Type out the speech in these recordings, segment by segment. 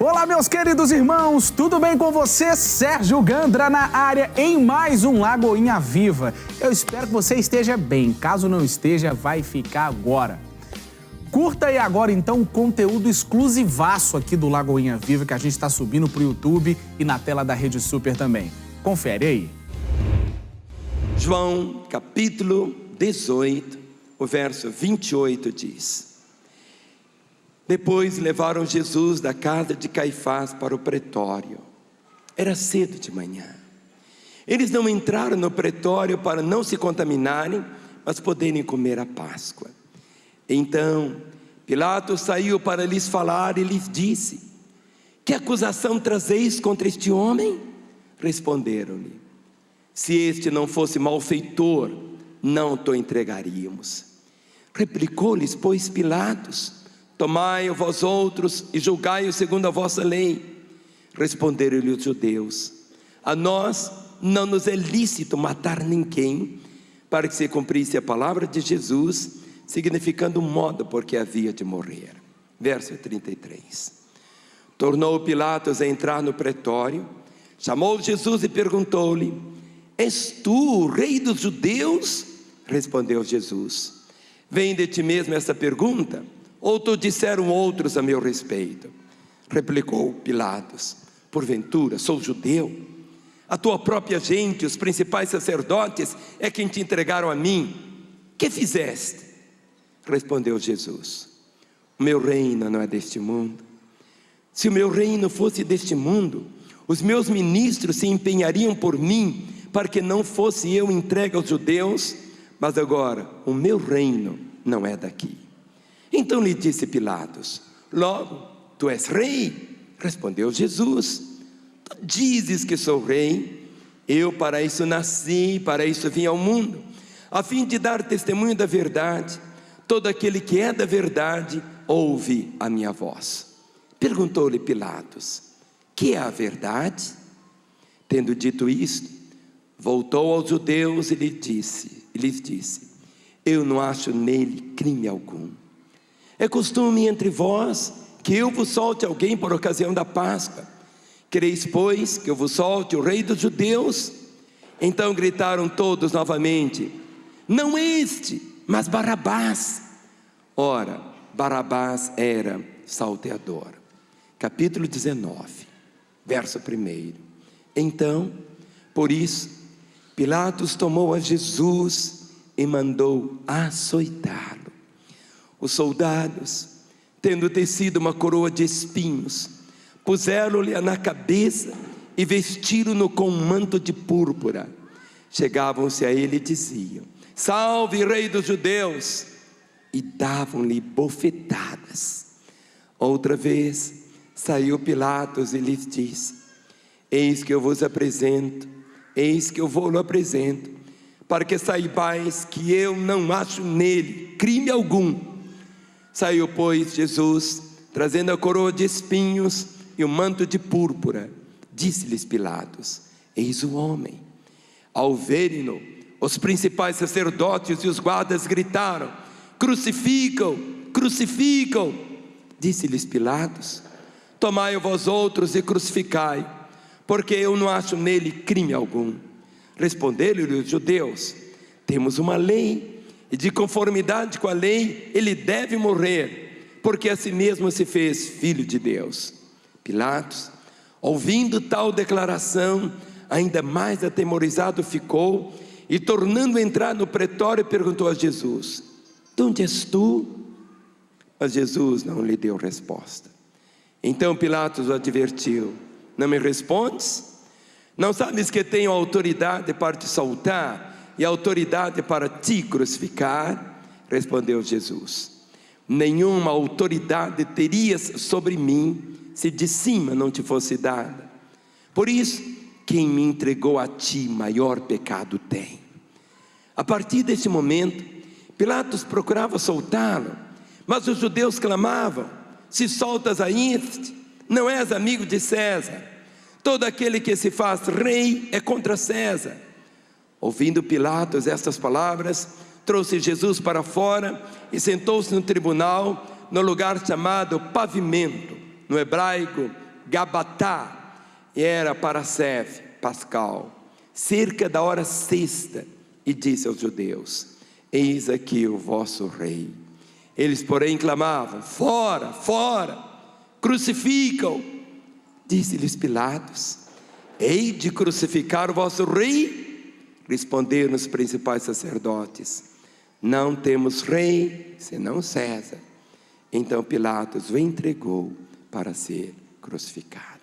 Olá, meus queridos irmãos, tudo bem com você? Sérgio Gandra na área em mais um Lagoinha Viva. Eu espero que você esteja bem, caso não esteja, vai ficar agora. Curta aí agora então o conteúdo exclusivaço aqui do Lagoinha Viva que a gente está subindo para o YouTube e na tela da Rede Super também. Confere aí. João capítulo 18, o verso 28 diz: Depois levaram Jesus da casa de Caifás para o pretório. Era cedo de manhã. Eles não entraram no pretório para não se contaminarem, mas poderem comer a Páscoa. Então Pilatos saiu para lhes falar e lhes disse: Que acusação trazeis contra este homem? Responderam-lhe: Se este não fosse malfeitor, não te entregaríamos. Replicou-lhes, pois, Pilatos: Tomai-o vós outros e julgai-o segundo a vossa lei. Responderam-lhe os judeus: A nós não nos é lícito matar ninguém, para que se cumprisse a palavra de Jesus, significando o modo por que havia de morrer. Verso 33. Tornou Pilatos a entrar no pretório, chamou Jesus e perguntou-lhe: És tu o rei dos judeus? Respondeu Jesus: Vem de ti mesmo essa pergunta? Ou te disseram outros a meu respeito? Replicou Pilatos: Porventura sou judeu? A tua própria gente, os principais sacerdotes, é quem te entregaram a mim. Que fizeste? Respondeu Jesus: O meu reino não é deste mundo. Se o meu reino fosse deste mundo, os meus ministros se empenhariam por mim, para que não fosse eu entregue aos judeus. Mas agora o meu reino não é daqui. Então lhe disse Pilatos: Logo, tu és rei? Respondeu Jesus: Tu dizes que sou rei. Eu para isso nasci, para isso vim ao mundo, a fim de dar testemunho da verdade. Todo aquele que é da verdade ouve a minha voz. Perguntou-lhe Pilatos: Que é a verdade? Tendo dito isto, voltou aos judeus e lhes disse: Eu não acho nele crime algum. É costume entre vós que eu vos solte alguém por ocasião da Páscoa. Quereis, pois, que eu vos solte o rei dos judeus? Então gritaram todos novamente: Não este, mas Barabás. Ora, Barabás era salteador. Capítulo 19, verso 1. Então, por isso, Pilatos tomou a Jesus e mandou açoitá-lo. Os soldados, tendo tecido uma coroa de espinhos, puseram-lhe na cabeça e vestiram-no com um manto de púrpura. Chegavam-se a ele e diziam: Salve, rei dos judeus! E davam-lhe bofetadas. Outra vez saiu Pilatos e lhes disse: Eis que eu vos apresento, eis que eu vou-lo apresento, para que saibais que eu não acho nele crime algum. Saiu, pois, Jesus, trazendo a coroa de espinhos e o manto de púrpura. Disse-lhes Pilatos: Eis o homem. Ao verem-no, os principais sacerdotes e os guardas gritaram: Crucificam, crucificam. Disse-lhes Pilatos: Tomai-o vós outros e crucificai, porque eu não acho nele crime algum. Responderam-lhe os judeus: Temos uma lei, e de conformidade com a lei ele deve morrer, porque a si mesmo se fez filho de Deus. Pilatos, ouvindo tal declaração, ainda mais atemorizado ficou, e tornando a entrar no pretório, perguntou a Jesus: De onde és tu? Mas Jesus não lhe deu resposta. Então Pilatos o advertiu: Não me respondes? Não sabes que tenho autoridade para te soltar e autoridade para te crucificar? Respondeu Jesus: Nenhuma autoridade terias sobre mim, se de cima não te fosse dada. Por isso, quem me entregou a ti, maior pecado tem. A partir desse momento, Pilatos procurava soltá-lo, mas os judeus clamavam: Se soltas a este, não és amigo de César. Todo aquele que se faz rei é contra César. Ouvindo Pilatos estas palavras, trouxe Jesus para fora e sentou-se no tribunal, no lugar chamado Pavimento, no hebraico Gabatá, era para Sef, Pascal, cerca da hora sexta, e disse aos judeus: eis aqui o vosso rei. Eles, porém, clamavam: fora, fora, crucificam. Disse-lhes Pilatos: hei de crucificar o vosso rei? Responderam os principais sacerdotes: não temos rei senão César. Então Pilatos o entregou para ser crucificado.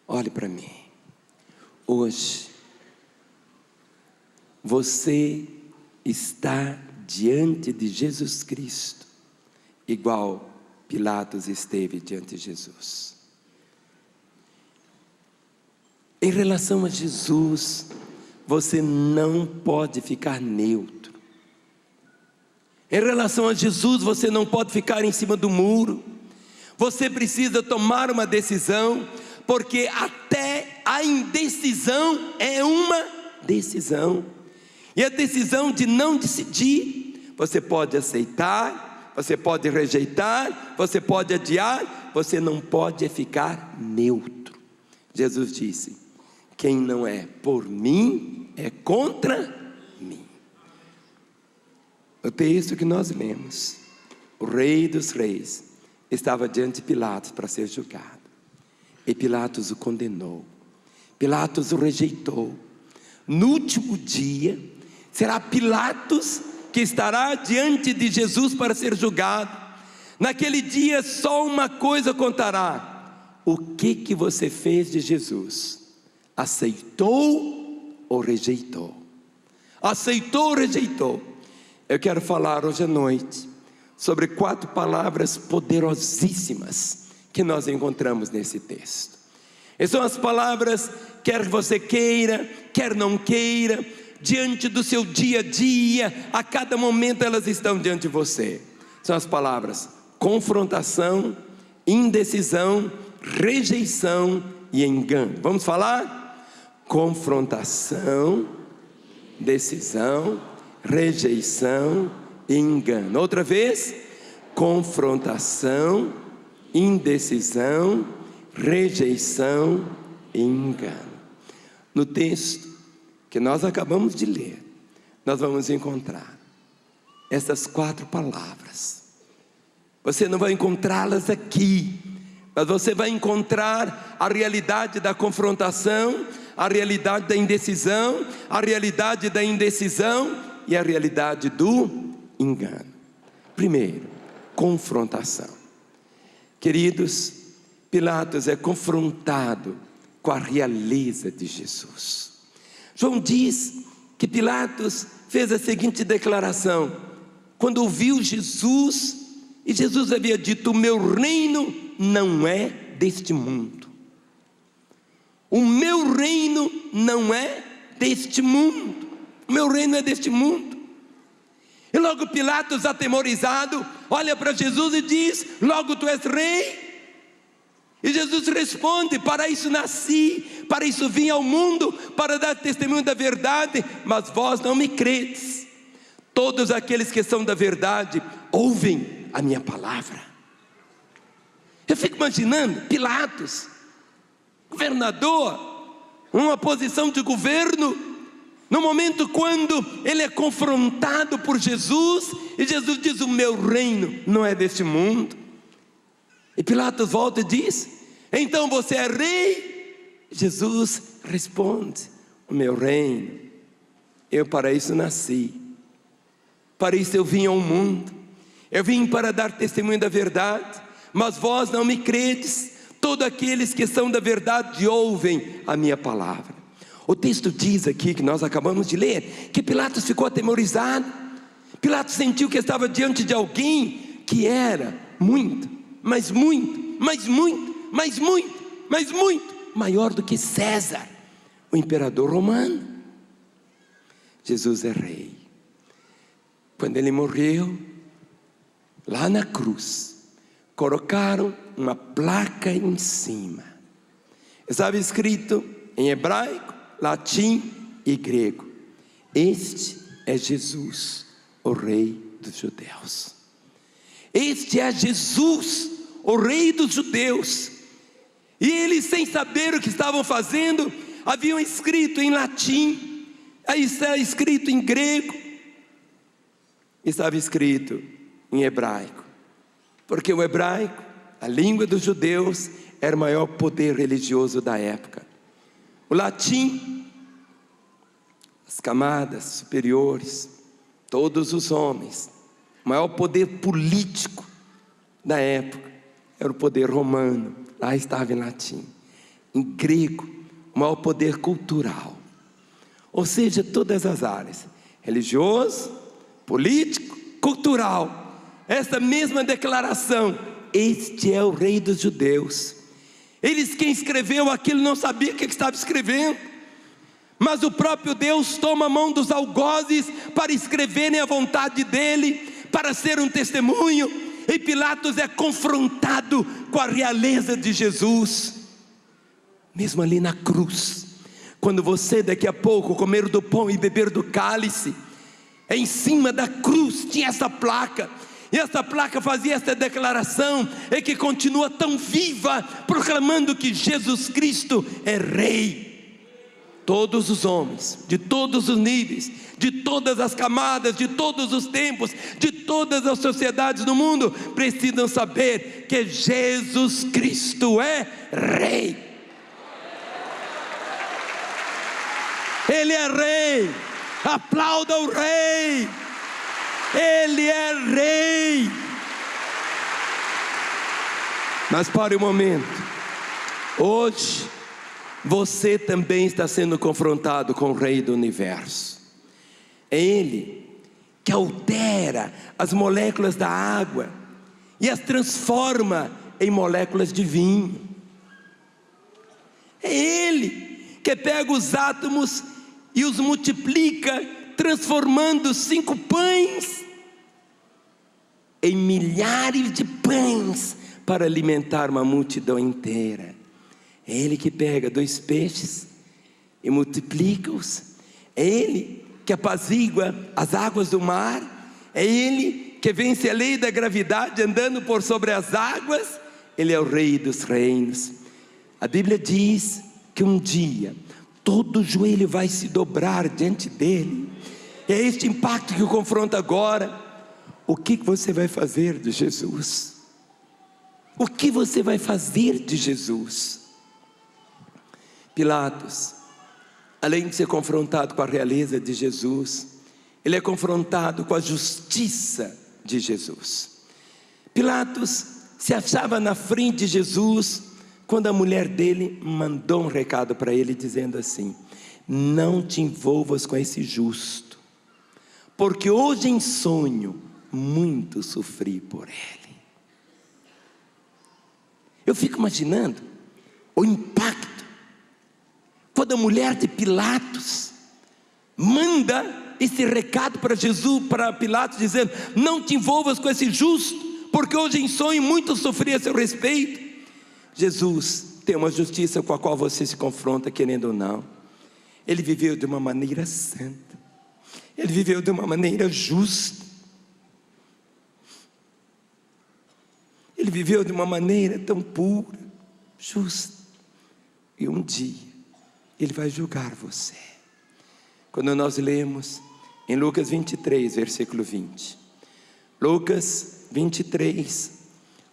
Olhe para mim. Hoje, você está diante de Jesus Cristo, igual Pilatos esteve diante de Jesus. Em relação a Jesus, você não pode ficar neutro. Em relação a Jesus, você não pode ficar em cima do muro. Você precisa tomar uma decisão, porque até a indecisão é uma decisão. E a decisão de não decidir, você pode aceitar, você pode rejeitar, você pode adiar, você não pode ficar neutro. Jesus disse: quem não é por mim, é contra mim. O texto que nós lemos, o Rei dos Reis estava diante de Pilatos para ser julgado, e Pilatos o condenou, Pilatos o rejeitou. No último dia, será Pilatos que estará diante de Jesus para ser julgado. Naquele dia só uma coisa contará: o que você fez de Jesus? Aceitou ou rejeitou? Aceitou ou rejeitou? Eu quero falar hoje à noite sobre 4 palavras poderosíssimas que nós encontramos nesse texto. E são as palavras, quer você queira, quer não queira, diante do seu dia a dia, a cada momento elas estão diante de você. São as palavras confrontação, indecisão, rejeição e engano. Vamos falar? Confrontação, decisão, rejeição e engano. Outra vez: confrontação, indecisão, rejeição e engano. No texto que nós acabamos de ler, nós vamos encontrar essas 4 palavras. Você não vai encontrá-las aqui, mas você vai encontrar a realidade da confrontação, a realidade da indecisão, a realidade da indecisão e a realidade do engano. Primeiro, confrontação. Queridos, Pilatos é confrontado com a realeza de Jesus. João diz que Pilatos fez a seguinte declaração, quando ouviu Jesus, e Jesus havia dito: o meu reino não é deste mundo. O meu reino não é deste mundo. O meu reino é deste mundo. E logo Pilatos, atemorizado, olha para Jesus e diz: logo tu és rei? E Jesus responde: para isso nasci, para isso vim ao mundo, para dar testemunho da verdade, mas vós não me credes. Todos aqueles que são da verdade ouvem a minha palavra. Eu fico imaginando Pilatos, governador, uma posição de governo, no momento quando ele é confrontado por Jesus, e Jesus diz: o meu reino não é deste mundo. E Pilatos volta e diz: então você é rei? Jesus responde: o meu reino, eu para isso nasci, para isso eu vim ao mundo, eu vim para dar testemunho da verdade, mas vós não me credes. Todos aqueles que são da verdade ouvem a minha palavra. O texto diz aqui, que nós acabamos de ler, que Pilatos ficou atemorizado. Pilatos sentiu que estava diante de alguém que era muito, mas muito, mas muito, mas muito, mas muito maior do que César, o imperador romano. Jesus é rei. Quando ele morreu, lá na cruz, colocaram uma placa em cima. Estava escrito em hebraico, latim e grego: este é Jesus, o Rei dos Judeus. Este é Jesus, o rei dos judeus. E eles, sem saber o que estavam fazendo, haviam escrito em latim, aí está escrito em grego, estava escrito em hebraico, porque o hebraico, a língua dos judeus, era o maior poder religioso da época. O latim, as camadas superiores, todos os homens, o maior poder político da época era o poder romano, lá estava em latim. Em grego, o maior poder cultural, ou seja, todas as áreas, religioso, político, cultural. Essa mesma declaração: este é o rei dos judeus. Eles, quem escreveu aquilo, não sabia o que estava escrevendo, mas o próprio Deus toma a mão dos algozes para escreverem a vontade dele, para ser um testemunho. E Pilatos é confrontado com a realeza de Jesus, mesmo ali na cruz. Quando você daqui a pouco comer do pão e beber do cálice, em cima da cruz tinha essa placa, e essa placa fazia essa declaração, e que continua tão viva, proclamando que Jesus Cristo é Rei. Todos os homens, de todos os níveis, de todas as camadas, de todos os tempos, de todas as sociedades do mundo, precisam saber que Jesus Cristo é Rei. Ele é Rei. Aplauda o Rei. Ele é Rei. Mas pare um momento. Hoje você também está sendo confrontado com o Rei do Universo. É Ele que altera as moléculas da água e as transforma em moléculas de vinho. É Ele que pega os átomos e os multiplica, transformando 5 pães em milhares de pães para alimentar uma multidão inteira. É Ele que pega 2 peixes e multiplica-os. É Ele que apazigua as águas do mar. É Ele que vence a lei da gravidade andando por sobre as águas. Ele é o Rei dos reinos. A Bíblia diz que um dia todo joelho vai se dobrar diante dele. E é este impacto que o confronta agora. O que você vai fazer de Jesus? O que você vai fazer de Jesus? Pilatos, além de ser confrontado com a realeza de Jesus, ele é confrontado com a justiça de Jesus. Pilatos se achava na frente de Jesus quando a mulher dele mandou um recado para ele dizendo assim: não te envolvas com esse justo, porque hoje em sonho muito sofri por ele. Eu fico imaginando o impacto quando a mulher de Pilatos manda esse recado para Jesus, para Pilatos, dizendo: não te envolvas com esse justo, porque hoje em sonho muito sofri a seu respeito. Jesus tem uma justiça com a qual você se confronta, querendo ou não. Ele viveu de uma maneira santa, ele viveu de uma maneira justa, ele viveu de uma maneira tão pura, justa. E um dia ele vai julgar você. Quando nós lemos em Lucas 23, versículo 20, Lucas 23,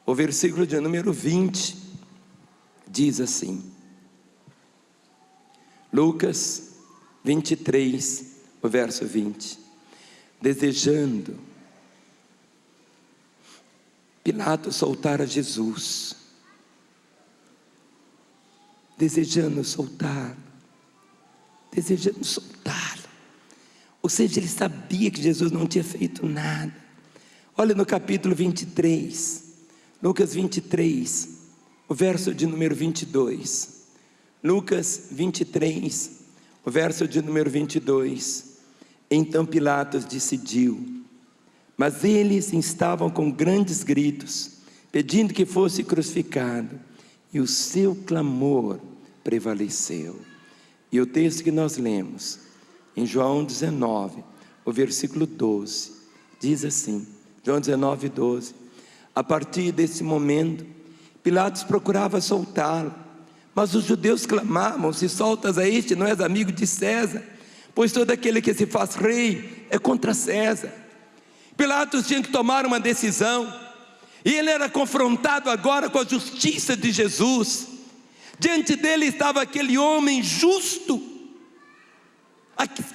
o versículo de número 20, diz assim, Lucas 23, o verso 20, desejando Pilatos soltar a Jesus, desejando soltá-lo, ou seja, ele sabia que Jesus não tinha feito nada. Olha no capítulo 23, Lucas 23, o verso de número 22, Lucas 23, o verso de número 22, então Pilatos decidiu, mas eles estavam com grandes gritos, pedindo que fosse crucificado, e o seu clamor prevaleceu. E o texto que nós lemos, em João 19, o versículo 12, diz assim, João 19, 12, a partir desse momento, Pilatos procurava soltá-lo, mas os judeus clamavam: se soltas a este, não és amigo de César, pois todo aquele que se faz rei é contra César. Pilatos tinha que tomar uma decisão, e ele era confrontado agora com a justiça de Jesus. Diante dele estava aquele homem justo.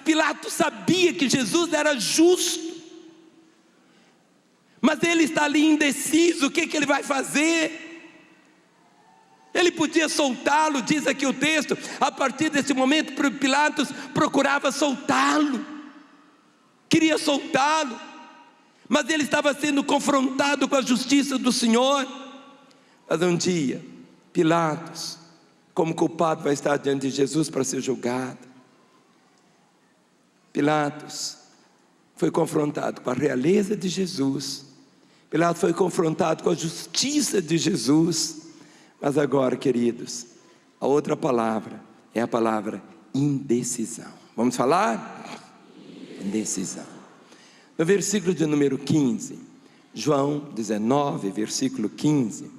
Pilatos sabia que Jesus era justo, mas ele está ali indeciso. O que ele vai fazer? Ele podia soltá-lo, diz aqui o texto. A partir desse momento, Pilatos procurava soltá-lo, queria soltá-lo, mas ele estava sendo confrontado com a justiça do Senhor. Mas um dia, Pilatos, como culpado, vai estar diante de Jesus para ser julgado. Pilatos foi confrontado com a realeza de Jesus. Pilatos foi confrontado com a justiça de Jesus. Mas agora, queridos, a outra palavra é a palavra indecisão. Vamos falar? Indecisão. No versículo de número 15, João 19, versículo 15,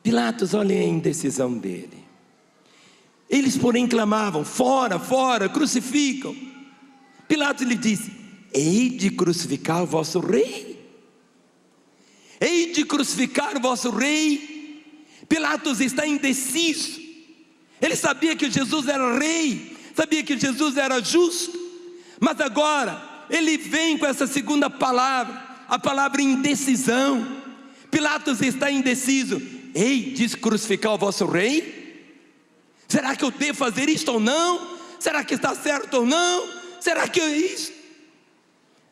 Pilatos, olha a indecisão dele. Eles, porém, clamavam: fora, fora, crucificam. Pilatos lhe disse: hei de crucificar o vosso rei? Hei de crucificar o vosso rei? Pilatos está indeciso. Ele sabia que Jesus era rei, sabia que Jesus era justo, mas agora ele vem com essa segunda palavra, a palavra indecisão. Pilatos está indeciso. Ei, diz crucificar o vosso rei? Será que eu devo fazer isto ou não? Será que está certo ou não? Será que é isso?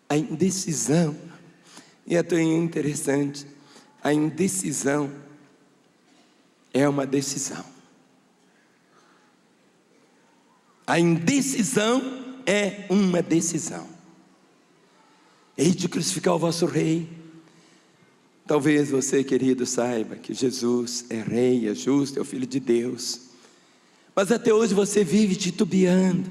A indecisão, e é tão interessante, a indecisão é uma decisão. A indecisão é uma decisão. Hei de crucificar o vosso rei. Talvez você, querido, saiba que Jesus é rei, é justo, é o Filho de Deus, mas até hoje você vive titubeando,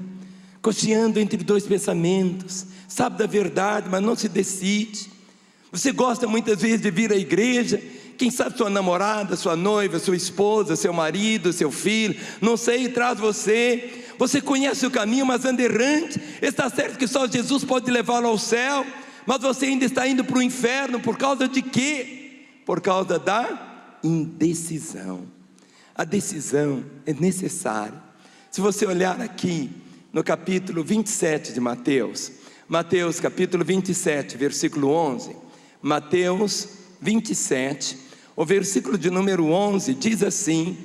cocheando entre dois pensamentos. Sabe da verdade, mas não se decide. Você gosta muitas vezes de vir à igreja, quem sabe sua namorada, sua noiva, sua esposa, seu marido, seu filho, não sei, traz você. Você conhece o caminho, mas anda errante. Está certo que só Jesus pode levá-lo ao céu, mas você ainda está indo para o inferno. Por causa de quê? Por causa da indecisão. A decisão é necessária. Se você olhar aqui no capítulo 27 de Mateus, Mateus capítulo 27, versículo 11, Mateus 27, o versículo de número 11 diz assim: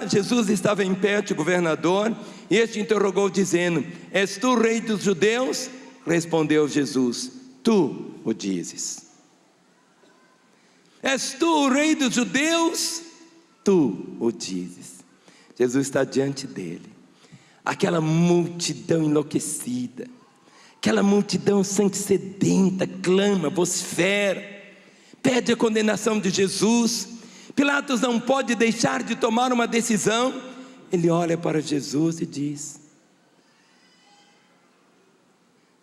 Jesus estava em pé de governador, e este interrogou dizendo: és tu rei dos judeus? Respondeu Jesus: tu o dizes. És tu o rei dos judeus? Tu o dizes. Jesus está diante dele, aquela multidão enlouquecida, aquela multidão sangue sedenta, clama, vocifera, pede a condenação de Jesus. Pilatos não pode deixar de tomar uma decisão. Ele olha para Jesus e diz: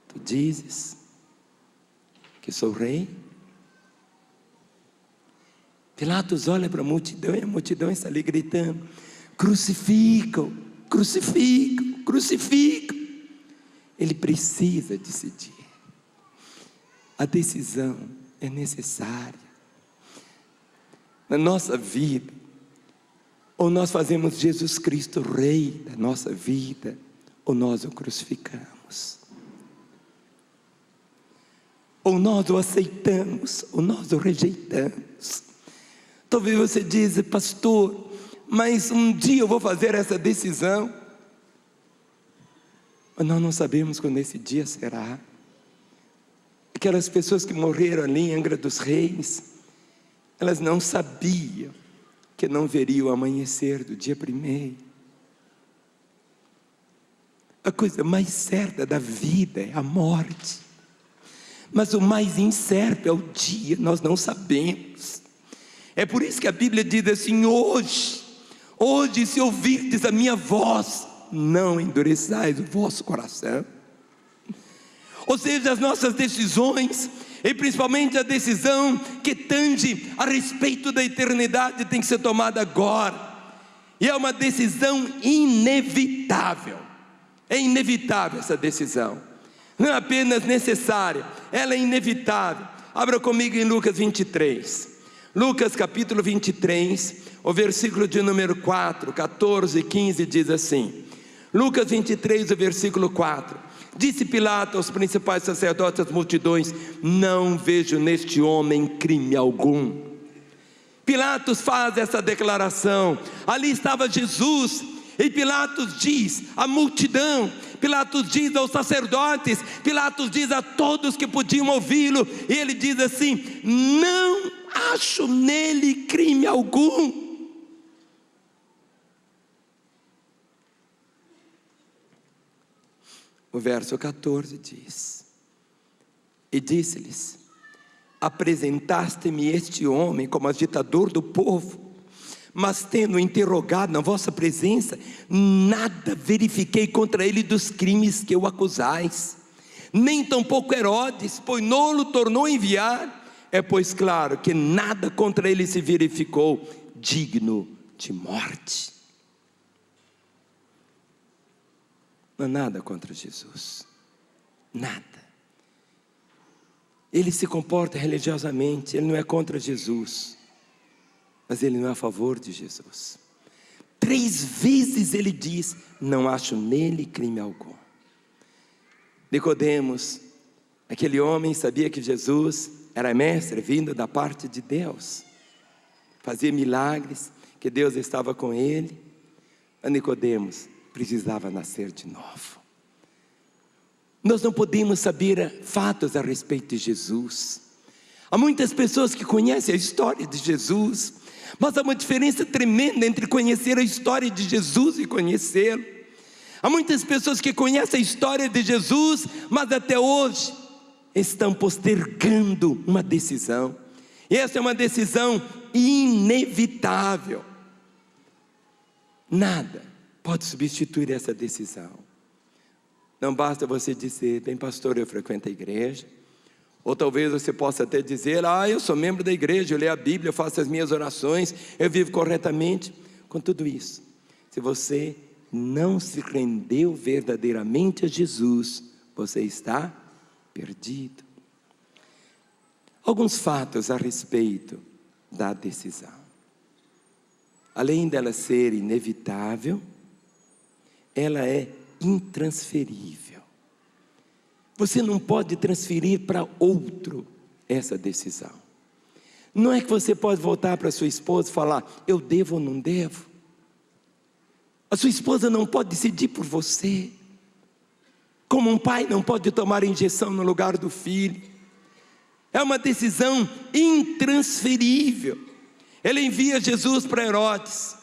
tu dizes que sou rei? Pilatos olha para a multidão, e a multidão está ali gritando: crucificam, crucificam, crucificam. Ele precisa decidir. A decisão é necessária. Na nossa vida, ou nós fazemos Jesus Cristo rei da nossa vida, ou nós o crucificamos. Ou nós o aceitamos, ou nós o rejeitamos. Talvez você diz: pastor, mas um dia eu vou fazer essa decisão. Mas nós não sabemos quando esse dia será. Aquelas pessoas que morreram ali em Angra dos Reis, elas não sabiam que não veriam o amanhecer do dia 1º. A coisa mais certa da vida é a morte, mas o mais incerto é o dia, nós não sabemos. É por isso que a Bíblia diz assim: hoje se ouvirdes a minha voz, não endureçais o vosso coração. Ou seja, as nossas decisões, e principalmente a decisão que tange a respeito da eternidade tem que ser tomada agora. E é uma decisão inevitável. É inevitável essa decisão. Não é apenas necessária, ela é inevitável. Abra comigo em Lucas 23. Lucas capítulo 23, o versículo de número 4, 14 e 15 diz assim. Lucas 23, o versículo 4. Disse Pilatos aos principais sacerdotes e às multidões: não vejo neste homem crime algum. Pilatos faz essa declaração. Ali estava Jesus, e Pilatos diz à multidão, Pilatos diz aos sacerdotes, Pilatos diz a todos que podiam ouvi-lo, e ele diz assim: não acho nele crime algum. O verso 14 diz: e disse-lhes: apresentaste-me este homem como agitador do povo, mas tendo interrogado na vossa presença, nada verifiquei contra ele dos crimes que o acusais, nem tampouco Herodes, pois não o tornou enviar. É pois claro que nada contra ele se verificou digno de morte. Não há nada contra Jesus, nada. Ele se comporta religiosamente, ele não é contra Jesus, mas ele não é a favor de Jesus. 3 vezes ele diz: não acho nele crime algum. Nicodemos, aquele homem, sabia que Jesus era mestre vindo da parte de Deus, fazia milagres, que Deus estava com ele. Mas Nicodemos precisava nascer de novo. Nós não podemos saber fatos a respeito de Jesus. Há muitas pessoas que conhecem a história de Jesus, mas há uma diferença tremenda entre conhecer a história de Jesus e conhecê-lo. Há muitas pessoas que conhecem a história de Jesus, mas até hoje estão postergando uma decisão. E essa é uma decisão inevitável. Nada pode substituir essa decisão. Não basta você dizer: bem, pastor, eu frequento a igreja. Ou talvez você possa até dizer: eu sou membro da igreja, eu leio a Bíblia, eu faço as minhas orações, eu vivo corretamente. Com tudo isso, se você não se rendeu verdadeiramente a Jesus, você está perdido. Alguns fatos a respeito da decisão. Além dela ser inevitável, ela é intransferível. Você não pode transferir para outro essa decisão. Não é que você pode voltar para sua esposa e falar: eu devo ou não devo. A sua esposa não pode decidir por você. Como um pai não pode tomar injeção no lugar do filho. É uma decisão intransferível. Ele envia Jesus para Herodes.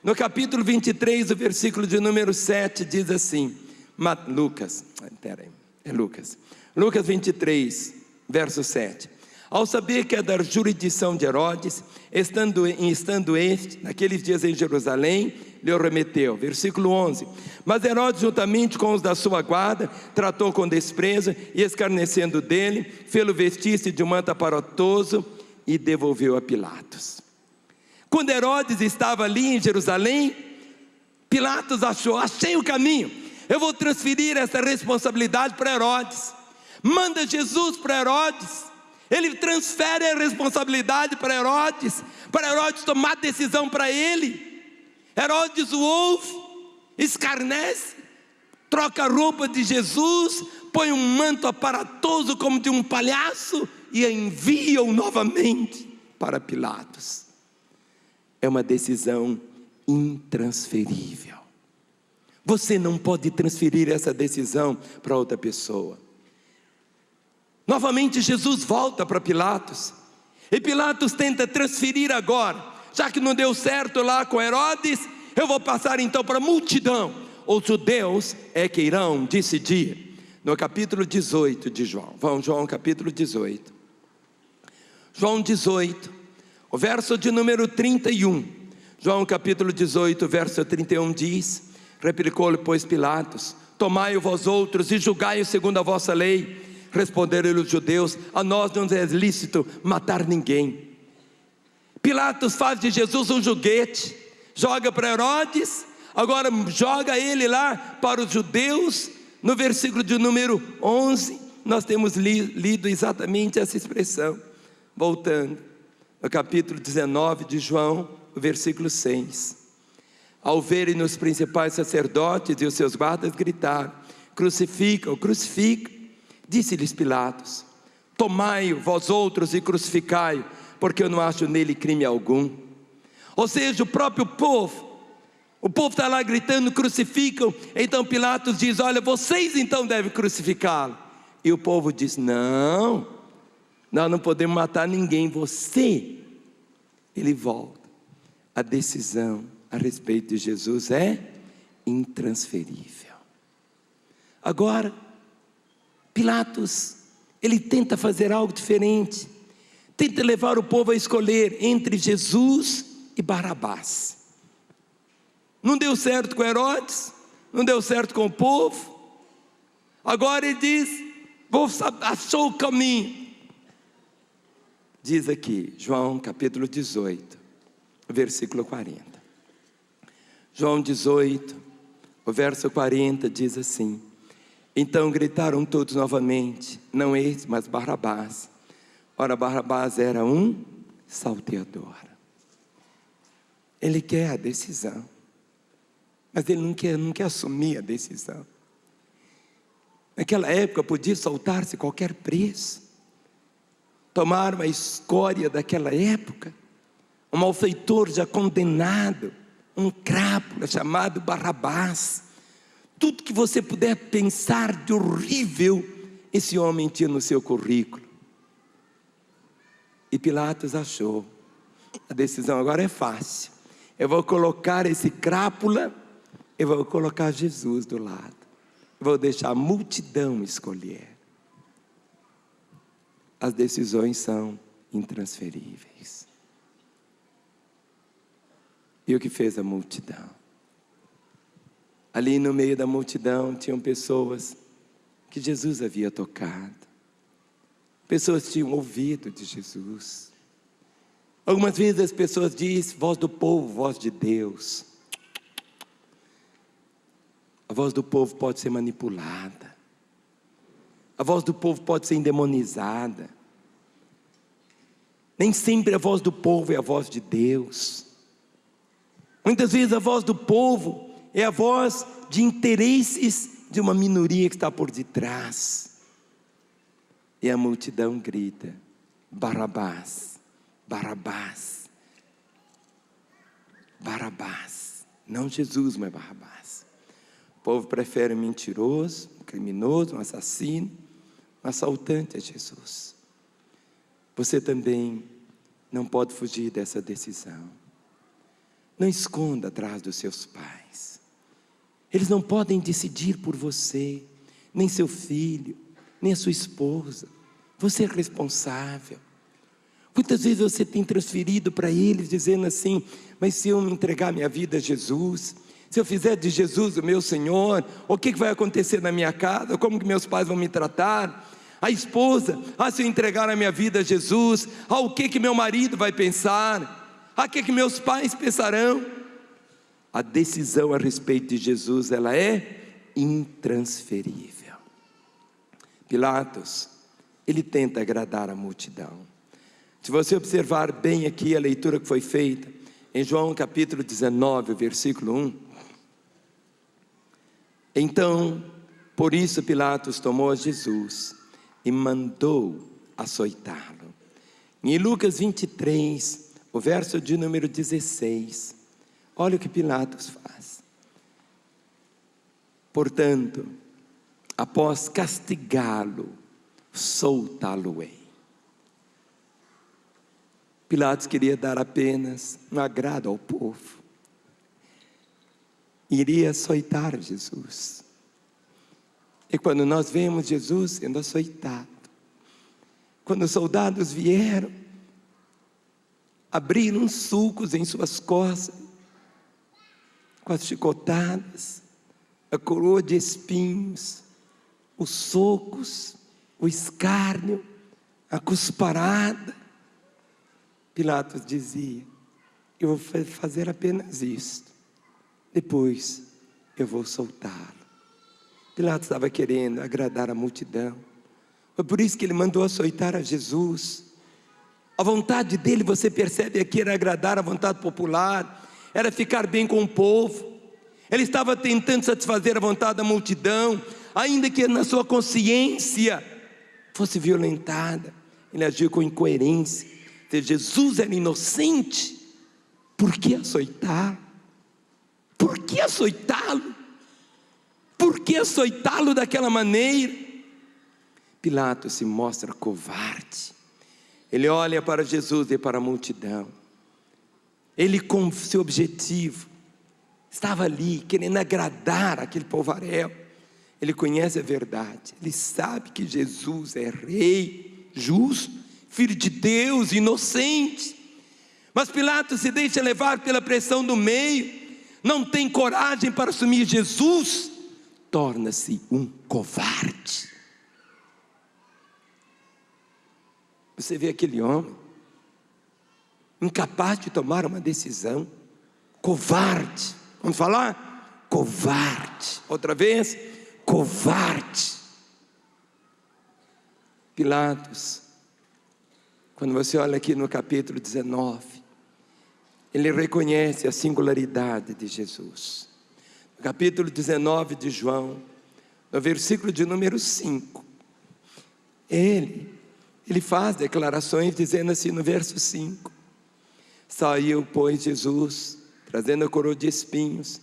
No capítulo 23, o versículo de número 7 diz assim, Lucas 23, verso 7. Ao saber que é da jurisdição de Herodes, estando este, naqueles dias em Jerusalém, lhe o remeteu. Versículo 11. Mas Herodes, juntamente com os da sua guarda, tratou com desprezo e, escarnecendo dele, fê-lo vestir-se de um manto aparatoso e devolveu a Pilatos. Quando Herodes estava ali em Jerusalém, Pilatos achei o caminho, eu vou transferir essa responsabilidade para Herodes. Manda Jesus para Herodes. Ele transfere a responsabilidade para Herodes tomar decisão para ele. Herodes o ouve, escarnece, troca a roupa de Jesus, põe um manto aparatoso como de um palhaço e envia-o novamente para Pilatos. É uma decisão intransferível. Você não pode transferir essa decisão para outra pessoa. Novamente Jesus volta para Pilatos, e Pilatos tenta transferir agora. Já que não deu certo lá com Herodes, eu vou passar então para a multidão. Os judeus é que irão decidir. No capítulo 18 de João, João capítulo 18. João 18, o verso de número 31. João capítulo 18, verso 31 diz: replicou-lhe, pois, Pilatos: tomai-o vós outros e julgai-o segundo a vossa lei. Responderam os judeus: a nós não é lícito matar ninguém. Pilatos faz de Jesus um joguete, joga para Herodes, agora joga ele lá para os judeus. No versículo de número 11, nós temos lido exatamente essa expressão. Voltando, no capítulo 19 de João, o versículo 6. Ao verem os principais sacerdotes e os seus guardas gritar: crucificam, crucificam. Disse-lhes Pilatos: tomai-o vós outros e crucificai-o, porque eu não acho nele crime algum. Ou seja, o próprio povo, o povo está lá gritando: crucificam. Então Pilatos diz: olha, vocês então devem crucificá-lo. E o povo diz: não, nós não podemos matar ninguém, você. Ele volta. A decisão a respeito de Jesus é intransferível. Agora, Pilatos, ele tenta fazer algo diferente, tenta levar o povo a escolher entre Jesus e Barrabás. Não deu certo com Herodes, não deu certo com o povo. Agora ele diz: achou o caminho. Diz aqui, João capítulo 18, versículo 40. João 18, o verso 40 diz assim: então gritaram todos novamente: não esse, mas Barrabás. Ora, Barrabás era um salteador. Ele quer a decisão, mas ele não quer assumir a decisão. Naquela época podia soltar-se qualquer preço. Tomaram a escória daquela época, um malfeitor já condenado, um crápula chamado Barrabás. Tudo que você puder pensar de horrível, esse homem tinha no seu currículo. E Pilatos achou: a decisão agora é fácil. Eu vou colocar esse crápula, eu vou colocar Jesus do lado. Eu vou deixar a multidão escolher. As decisões são intransferíveis. E o que fez a multidão? Ali no meio da multidão tinham pessoas que Jesus havia tocado. Pessoas tinham ouvido de Jesus. Algumas vezes as pessoas dizem: voz do povo, voz de Deus. A voz do povo pode ser manipulada. A voz do povo pode ser endemonizada. Nem sempre a voz do povo é a voz de Deus. Muitas vezes a voz do povo é a voz de interesses de uma minoria que está por detrás. E a multidão grita: Barrabás, Barrabás, Barrabás. Não Jesus, mas Barrabás. O povo prefere um mentiroso, um criminoso, um assassino, um assaltante a Jesus. Você também não pode fugir dessa decisão. Não esconda atrás dos seus pais. Eles não podem decidir por você, nem seu filho, nem a sua esposa. Você é responsável. Muitas vezes você tem transferido para eles, dizendo assim: mas se eu me entregar minha vida a Jesus, se eu fizer de Jesus o meu Senhor, o que vai acontecer na minha casa? Como que meus pais vão me tratar? A esposa: se eu entregar a minha vida a Jesus, o que meu marido vai pensar? O que meus pais pensarão? A decisão a respeito de Jesus, ela é intransferível. Pilatos, ele tenta agradar a multidão. Se você observar bem aqui a leitura que foi feita em João capítulo 19, versículo 1. Então, por isso Pilatos tomou a Jesus e mandou açoitá-lo. Em Lucas 23, o verso de número 16, olha o que Pilatos faz. Portanto, após castigá-lo, soltá-lo-ei. Pilatos queria dar apenas um agrado ao povo. Iria açoitar Jesus. E quando nós vemos Jesus sendo açoitado, quando os soldados vieram, abriram sulcos em suas costas, com as chicotadas, a coroa de espinhos, os socos, o escárnio, a cusparada. Pilatos dizia: eu vou fazer apenas isto, depois eu vou soltá-lo. Pilatos estava querendo agradar a multidão. Foi por isso que ele mandou açoitar a Jesus. A vontade dele, você percebe aqui, era agradar a vontade popular, era ficar bem com o povo. Ele estava tentando satisfazer a vontade da multidão, ainda que na sua consciência fosse violentada. Ele agiu com incoerência. Se Jesus era inocente, por que açoitá-lo? Por que açoitá-lo? Por que açoitá-lo daquela maneira? Pilatos se mostra covarde. Ele olha para Jesus e para a multidão. Ele, com seu objetivo, estava ali querendo agradar aquele povaréu. Ele conhece a verdade. Ele sabe que Jesus é rei, justo, filho de Deus, inocente. Mas Pilatos se deixa levar pela pressão do meio, não tem coragem para assumir Jesus, torna-se um covarde. Você vê aquele homem, incapaz de tomar uma decisão, covarde. Vamos falar? Covarde. Outra vez, covarde. Pilatos, quando você olha aqui no capítulo 19, ele reconhece a singularidade de Jesus. No capítulo 19 de João, no versículo de número 5, ele faz declarações dizendo assim no verso 5: saiu, pois, Jesus, trazendo a coroa de espinhos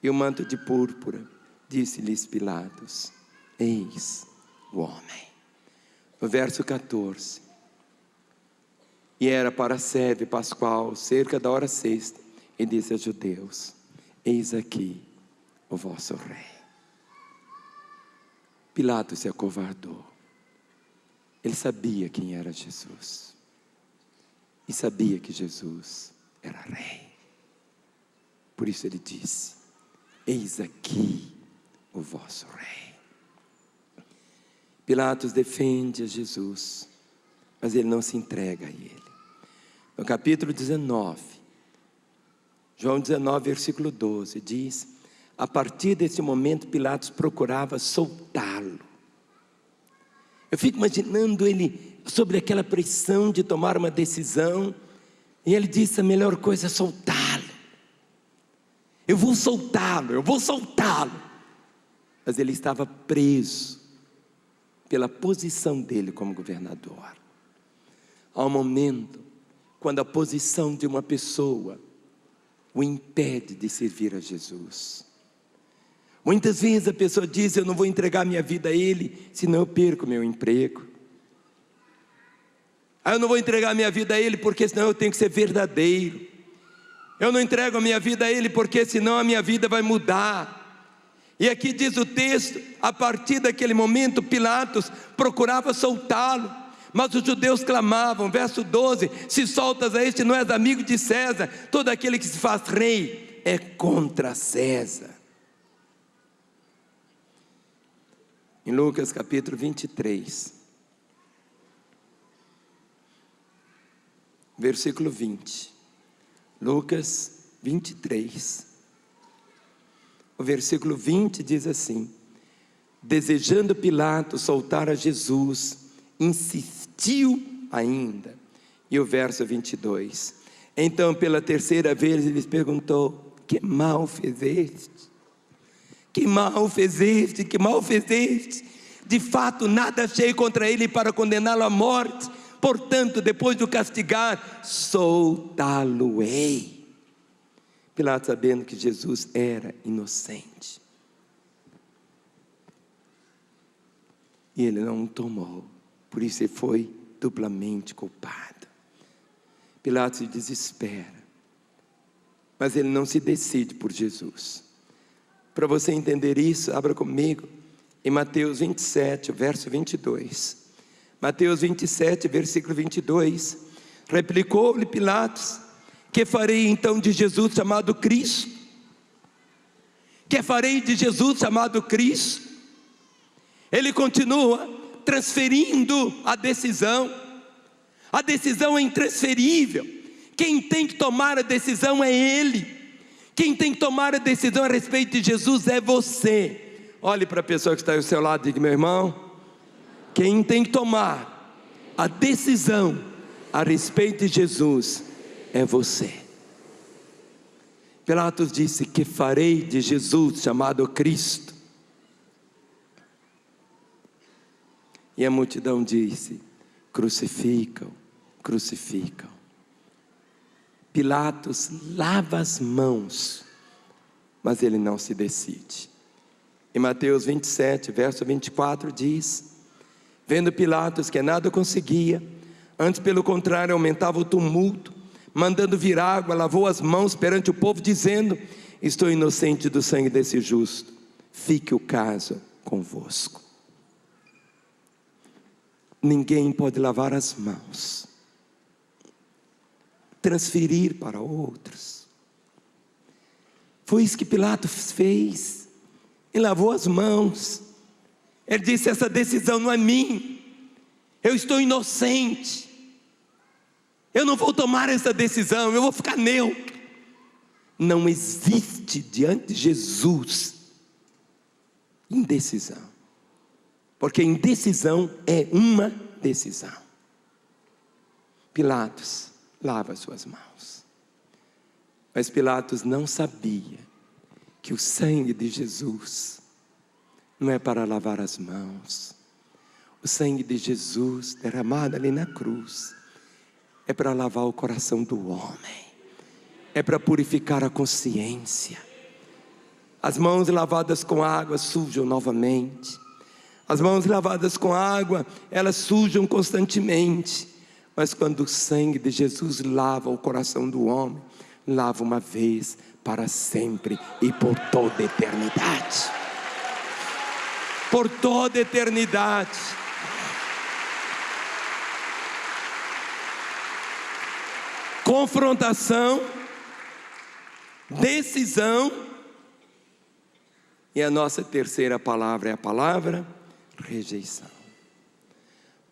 e o manto de púrpura. Disse-lhes Pilatos: eis o homem. No verso 14: e era para a sede pascual, cerca da hora sexta, e disse aos judeus: eis aqui o vosso rei. Pilatos se acovardou. Ele sabia quem era Jesus, e sabia que Jesus era rei. Por isso ele disse: eis aqui o vosso rei. Pilatos defende a Jesus, mas ele não se entrega a ele. No capítulo 19, João 19, versículo 12, diz: a partir desse momento Pilatos procurava soltá-lo. Eu fico imaginando ele sobre aquela pressão de tomar uma decisão, e ele disse: a melhor coisa é soltá-lo. Eu vou soltá-lo, eu vou soltá-lo. Mas ele estava preso pela posição dele como governador. Há um momento quando a posição de uma pessoa o impede de servir a Jesus. Muitas vezes a pessoa diz: eu não vou entregar minha vida a Ele, senão eu perco meu emprego. Eu não vou entregar minha vida a Ele, porque senão eu tenho que ser verdadeiro. Eu não entrego a minha vida a Ele, porque senão a minha vida vai mudar. E aqui diz o texto: a partir daquele momento Pilatos procurava soltá-lo, mas os judeus clamavam, verso 12: se soltas a este, não és amigo de César. Todo aquele que se faz rei é contra César. Em Lucas capítulo 23, versículo 20. Lucas 23, o versículo 20 diz assim: desejando Pilatos soltar a Jesus, insistiu ainda. E o verso 22: então pela terceira vez ele lhes perguntou: que mal fizeste? Que mal fizeste? Que mal fizeste? De fato nada achei contra ele para condená-lo à morte. Portanto, depois de o castigar, soltá-lo-ei. Pilatos, sabendo que Jesus era inocente, e ele não o tomou, por isso ele foi duplamente culpado. Pilatos se desespera, mas ele não se decide por Jesus. Para você entender isso, abra comigo em Mateus 27, verso 22. Mateus 27, versículo 22. Replicou-lhe Pilatos: que farei então de Jesus chamado Cristo? Que farei de Jesus chamado Cristo? Ele continua: transferindo a decisão. A decisão é intransferível. Quem tem que tomar a decisão é Ele. Quem tem que tomar a decisão a respeito de Jesus é você. Olhe para a pessoa que está ao seu lado e diga: meu irmão, quem tem que tomar a decisão a respeito de Jesus é você. Pilatos disse: que farei de Jesus chamado Cristo? E a multidão disse: crucificam, crucificam. Pilatos lava as mãos, mas ele não se decide. Em Mateus 27, verso 24 diz: vendo Pilatos que nada conseguia, antes pelo contrário aumentava o tumulto, mandando vir água, lavou as mãos perante o povo, dizendo: estou inocente do sangue desse justo, fique o caso convosco. Ninguém pode lavar as mãos, transferir para outros. Foi isso que Pilatos fez. Ele lavou as mãos. Ele disse: essa decisão não é minha, eu estou inocente, eu não vou tomar essa decisão, eu vou ficar neutro. Não existe diante de Jesus indecisão, porque indecisão é uma decisão. Pilatos lava as suas mãos, mas Pilatos não sabia que o sangue de Jesus não é para lavar as mãos. O sangue de Jesus derramado ali na cruz é para lavar o coração do homem, é para purificar a consciência. As mãos lavadas com água sujam novamente. As mãos lavadas com água, elas sujam constantemente. Mas quando o sangue de Jesus lava o coração do homem, lava uma vez, para sempre e por toda a eternidade. Por toda a eternidade. Confrontação, decisão, e a nossa terceira palavra é a palavra rejeição.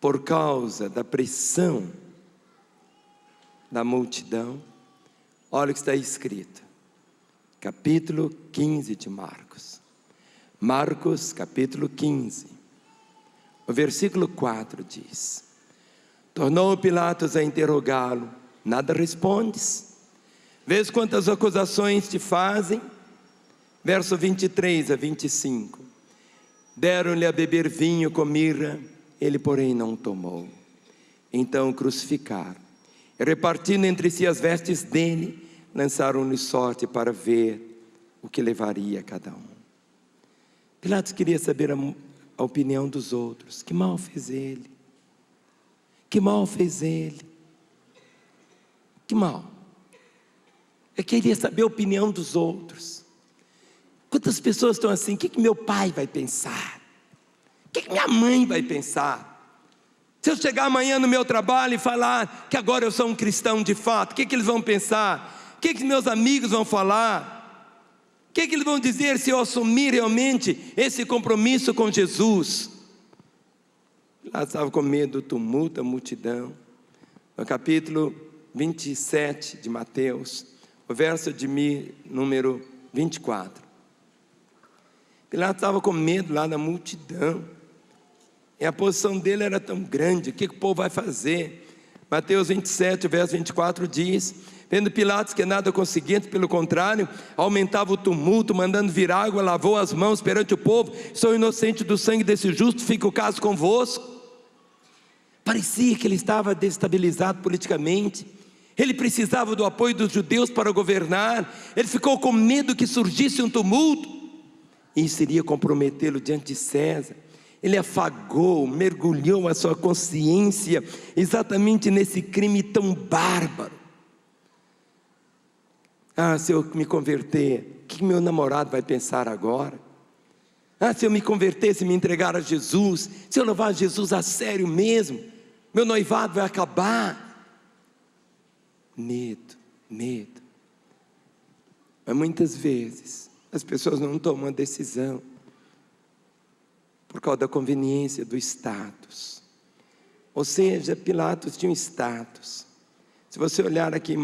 Por causa da pressão da multidão, olha o que está escrito, capítulo 15 de Marcos. Marcos, capítulo 15, o versículo 4 diz: tornou Pilatos a interrogá-lo, nada respondes? Vês quantas acusações te fazem? Verso 23 a 25. Deram-lhe a beber vinho com mirra, ele porém não tomou. Então crucificaram, e repartindo entre si as vestes dele, lançaram-lhe sorte para ver o que levaria cada um. Pilatos queria saber a opinião dos outros. Que mal fez ele? Que mal fez ele? Que mal? Eu queria saber a opinião dos outros. Quantas pessoas estão assim? O que meu pai vai pensar? O que minha mãe vai pensar? Se eu chegar amanhã no meu trabalho e falar que agora eu sou um cristão de fato, o que eles vão pensar? O que meus amigos vão falar? O que eles vão dizer se eu assumir realmente esse compromisso com Jesus? Lá estava com medo do tumulto, a multidão. No capítulo 27 de Mateus, o verso de número 24. Pilatos estava com medo lá da multidão. E a posição dele era tão grande, o que o povo vai fazer? Mateus 27, verso 24 diz: vendo Pilatos que nada conseguia, pelo contrário, aumentava o tumulto, mandando vir água, lavou as mãos perante o povo: sou inocente do sangue desse justo, fica o caso convosco. Parecia que ele estava destabilizado politicamente, ele precisava do apoio dos judeus para governar, ele ficou com medo que surgisse um tumulto, e isso iria comprometê-lo diante de César. Ele afagou, mergulhou a sua consciência exatamente nesse crime tão bárbaro. Se eu me converter, o que meu namorado vai pensar agora? Se eu me converter, se me entregar a Jesus, se eu levar Jesus a sério mesmo, meu noivado vai acabar. Medo. Mas muitas vezes as pessoas não tomam a decisão por causa da conveniência do status. Ou seja, Pilatos tinha um status. Se você olhar aqui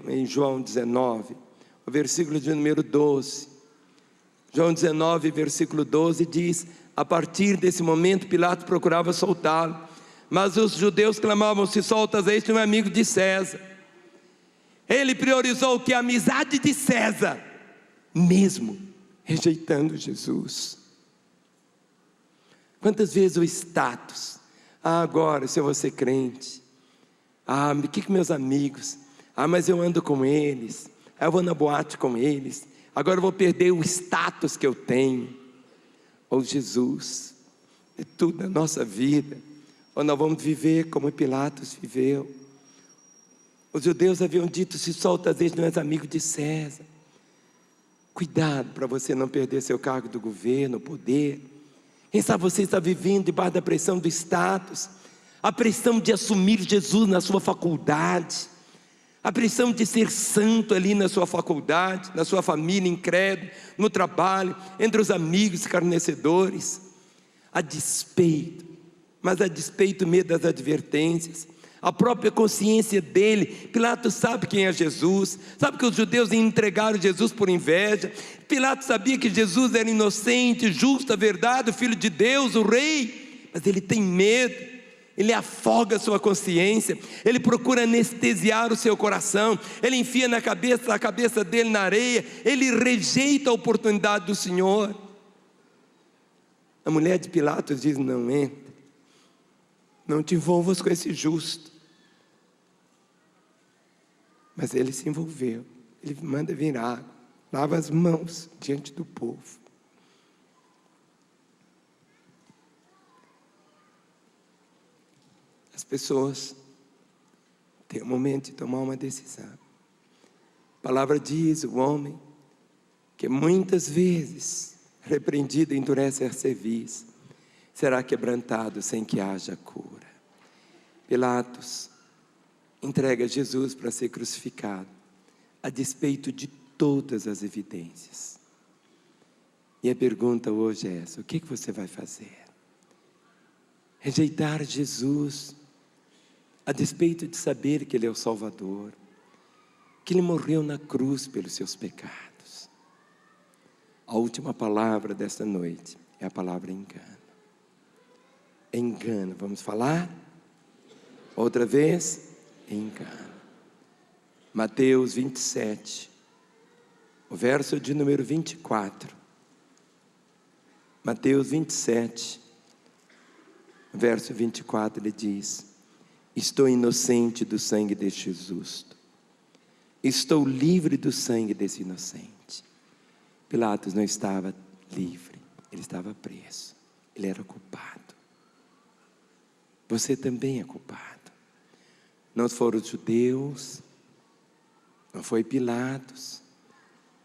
em João 19, o versículo de número 12. João 19, versículo 12 diz: a partir desse momento Pilatos procurava soltá-lo, mas os judeus clamavam: se soltas este, não é amigo de César. Ele priorizou o que? A amizade de César, mesmo rejeitando Jesus. Quantas vezes o status: agora se eu vou ser crente, o que meus amigos, mas eu ando com eles, eu vou na boate com eles, agora eu vou perder o status que eu tenho. Ou Jesus, é tudo na nossa vida, ou nós vamos viver como Pilatos viveu. Os judeus haviam dito: se soltas este, não és amigo de César. Cuidado para você não perder seu cargo do governo, o poder. Quem sabe você está vivendo debaixo da pressão do status, a pressão de assumir Jesus na sua faculdade, a pressão de ser santo ali na sua faculdade, na sua família, incrédulo, no trabalho, entre os amigos escarnecedores, a despeito mesmo das advertências, a própria consciência dele. Pilatos sabe quem é Jesus, sabe que os judeus entregaram Jesus por inveja. Pilatos sabia que Jesus era inocente, justo, a verdade, o Filho de Deus, o Rei, mas ele tem medo, ele afoga a sua consciência, ele procura anestesiar o seu coração, ele enfia a cabeça dele na areia, ele rejeita a oportunidade do Senhor. A mulher de Pilatos diz: não entra, não te envolvas com esse justo. Mas ele se envolveu, ele manda vir água, lava as mãos diante do povo. As pessoas têm um momento de tomar uma decisão. A palavra diz: o homem que muitas vezes repreendido endurece a cerviz, será quebrantado sem que haja cura. Pilatos entrega Jesus para ser crucificado, a despeito de todas as evidências. E a pergunta hoje é essa: o que você vai fazer? Rejeitar Jesus, a despeito de saber que Ele é o Salvador, que Ele morreu na cruz pelos seus pecados. A última palavra desta noite é a palavra engano. Engano, vamos falar? Outra vez? Engano. Mateus 27, o verso de número 24. Mateus 27, verso 24, ele diz: estou inocente do sangue deste justo, estou livre do sangue desse inocente. Pilatos não estava livre, ele estava preso, ele era culpado. Você também é culpado. Não foram os judeus, não foi Pilatos,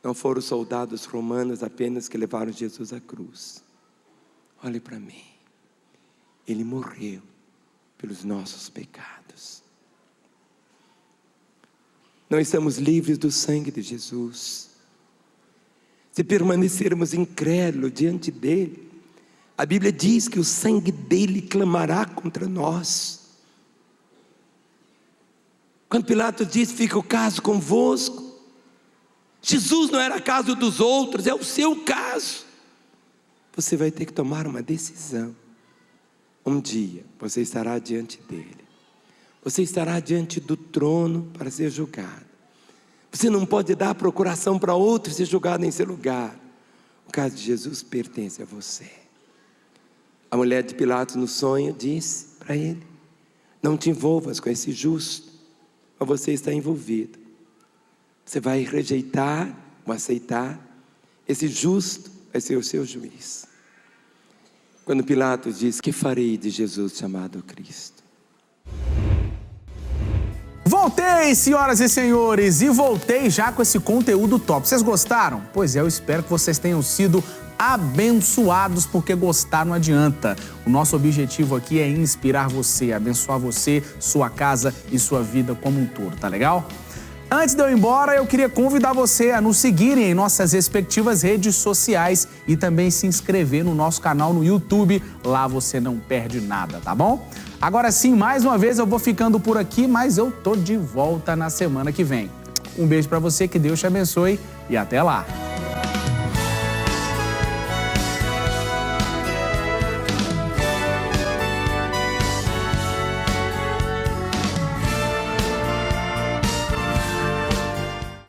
não foram os soldados romanos apenas que levaram Jesus à cruz. Olhe para mim, Ele morreu pelos nossos pecados. Não estamos livres do sangue de Jesus. Se permanecermos incrédulos diante dEle, a Bíblia diz que o sangue dEle clamará contra nós. Quando Pilatos disse: fica o caso convosco, Jesus não era caso dos outros, é o seu caso. Você vai ter que tomar uma decisão. Um dia você estará diante dele, você estará diante do trono para ser julgado. Você não pode dar procuração para outro ser julgado em seu lugar. O caso de Jesus pertence a você. A mulher de Pilatos no sonho disse para ele: não te envolvas com esse justo, mas você está envolvido. Você vai rejeitar ou aceitar, esse justo vai ser o seu juiz. Quando Pilatos diz: que farei de Jesus chamado Cristo? Voltei, senhoras e senhores, e voltei já com esse conteúdo top. Vocês gostaram? Pois é, eu espero que vocês tenham sido abençoados, porque gostar não adianta. O nosso objetivo aqui é inspirar você, abençoar você, sua casa e sua vida como um todo, tá legal? Antes de eu ir embora, eu queria convidar você a nos seguirem em nossas respectivas redes sociais e também se inscrever no nosso canal no YouTube. Lá você não perde nada, tá bom? Agora sim, mais uma vez eu vou ficando por aqui, mas eu tô de volta na semana que vem. Um beijo pra você, que Deus te abençoe e até lá!